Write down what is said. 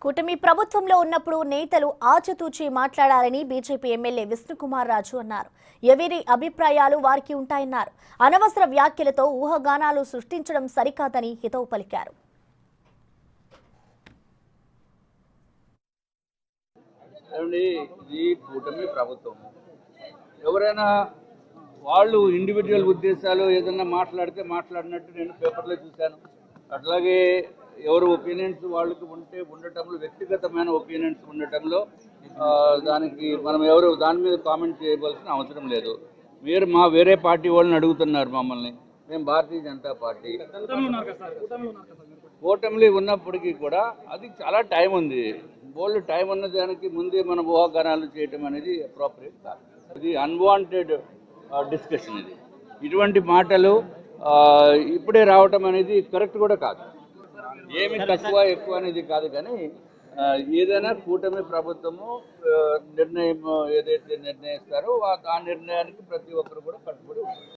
కూటమి ప్రభుత్వంలో ఉన్నప్పుడు నేతలు ఆచితూచి మాట్లాడాలని బీజేపీ ఎమ్మెల్యే విష్ణుకుమార్ రాజు అన్నారు. ఎవరి అభిప్రాయాలు వారికి ఉంటాయన్నారు. అనవసర వ్యాఖ్యలతో ఊహాగానాలు సృష్టించడం సరికాదని హితవు పలికారు. ఈ కూటమి ప్రభుత్వం ఎవరైనా వాళ్ళు ఇండివిజువల్ ఉద్దేశాలు ఏదైనా మాట్లాడినట్టు నేను పేపర్లో చూశాను. అట్లాగే ఎవరు ఒపీనియన్స్ వాళ్ళకి ఉండటంలో వ్యక్తిగతమైన ఒపీనియన్స్ ఉండటంలో దానికి మనం ఎవరు దాని మీద కామెంట్ చేయవలసిన అవసరం లేదు. మీరు వేరే పార్టీ వాళ్ళని అడుగుతున్నారు మమ్మల్ని. మేము భారతీయ జనతా పార్టీ కూటమిలో ఉన్నప్పటికీ కూడా అది చాలా టైం ఉంది. బోల్డ్ టైం ఉన్న దానికి ముందే మన ఊహాగానాలు చేయటం అనేది అప్రోప్రియేట్ కాదు. ఇది అన్వాంటెడ్ డిస్కషన్. ఇటువంటి మాటలు ఇప్పుడే రావటం అనేది కరెక్ట్ కూడా కాదు. ఏమి తక్కువ ఎక్కువ అనేది కాదు, కానీ ఏదైనా కూటమి ప్రభుత్వము నిర్ణయం ఏదైతే నిర్ణయిస్తారో ఆ నిర్ణయానికి ప్రతి ఒక్కరు కూడా కట్టుబడి ఉంటారు.